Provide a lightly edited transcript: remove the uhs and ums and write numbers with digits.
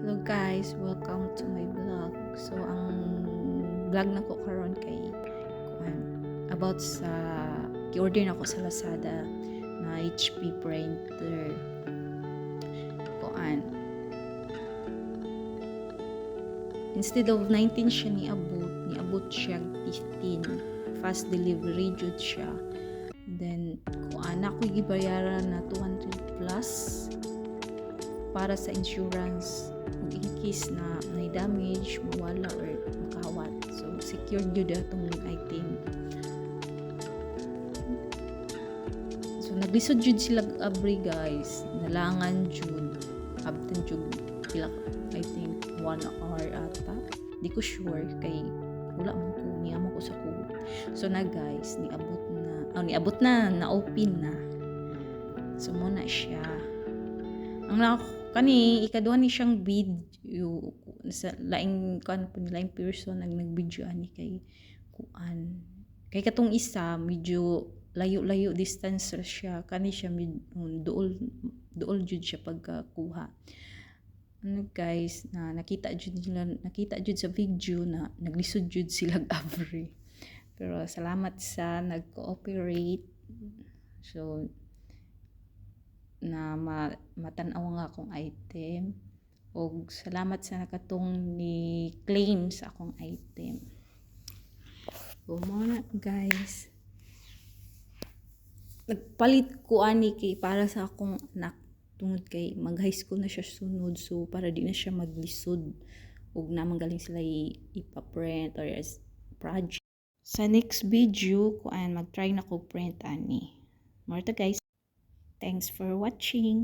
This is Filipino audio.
Hello guys, welcome to my vlog. So ang vlog na ko karon kay about sa i-order na ko sa Lazada na HP printer. Kuan. Instead of 19 siya niabot siya 15. Fast delivery jud siya. Then kuan ako gibayaran na 200 plus para sa insurance kung in case na may damage, mawala or makawat. So, secured yun atong item. So, naglisod yun sila abri guys. Nalangan yun. Abtan yun pila, I think 1 hour ata. Di ko sure kay wala man ko, niyama ko sa ko. So na guys, niabot na, na-open na. So, muna siya. Ang kani ikaduha ni siyang video sa laing person nagbideo ani kay kuan kay katong isa medyo layo distance siya kani siya duol jud siya pagkakuha. Guys, na nakita jud sa video na naglisod jud sila every, pero salamat sa nag-cooperate. So na matanaw nga akong item og salamat sa nakatong ni claim sa akong item. So muna guys, nagpalit ko ani kay para sa akong anak tungod kay mag high school na siya sunod, so para di na siya maglisod og na galing sila ipa-print or as project. Sa next video mag try na ko print ani. More to guys. Thanks for watching.